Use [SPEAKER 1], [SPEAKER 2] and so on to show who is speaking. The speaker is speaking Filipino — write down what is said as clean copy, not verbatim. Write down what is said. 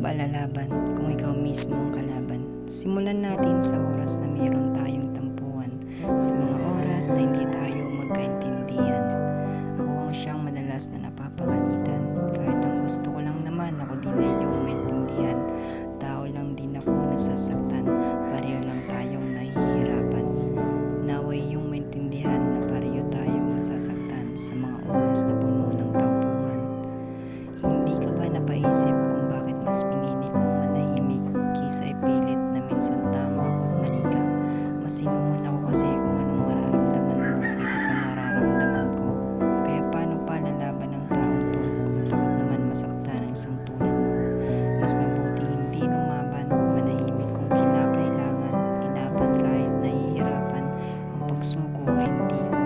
[SPEAKER 1] ba lalaban kung ikaw mismo ang kalaban? Simulan natin sa oras na mayroon tayong tampuhan, sa mga oras na hindi tayo magkaintindihan. Ako ang siyang madalas na napapagalitan, kahit ang gusto ko lang naman ako din ay iyong maintindihan. Tao lang din ako nasasaktan, pareho lang tayong nahihirapan. Naway iyong maintindihan na pareho tayong nasasaktan sa mga oras na puno ng tampuhan. Hindi ka ba napaisip kung bakit mas pinili kong manahimik kaysa ipilit na minsan tama ako at mali ka? Mas sinuhon ako kasi kung anong mararamdaman mo kaysa sa mararamdaman ko. Kaya paano pa lalaban ng taong to kung takot naman masaktan ang isang tulad mo? Mas mabuting hindi lumaban, manahimik kung kinakailangan, ilaban kahit nahihirapan. Ang pagsuko ay hindi ko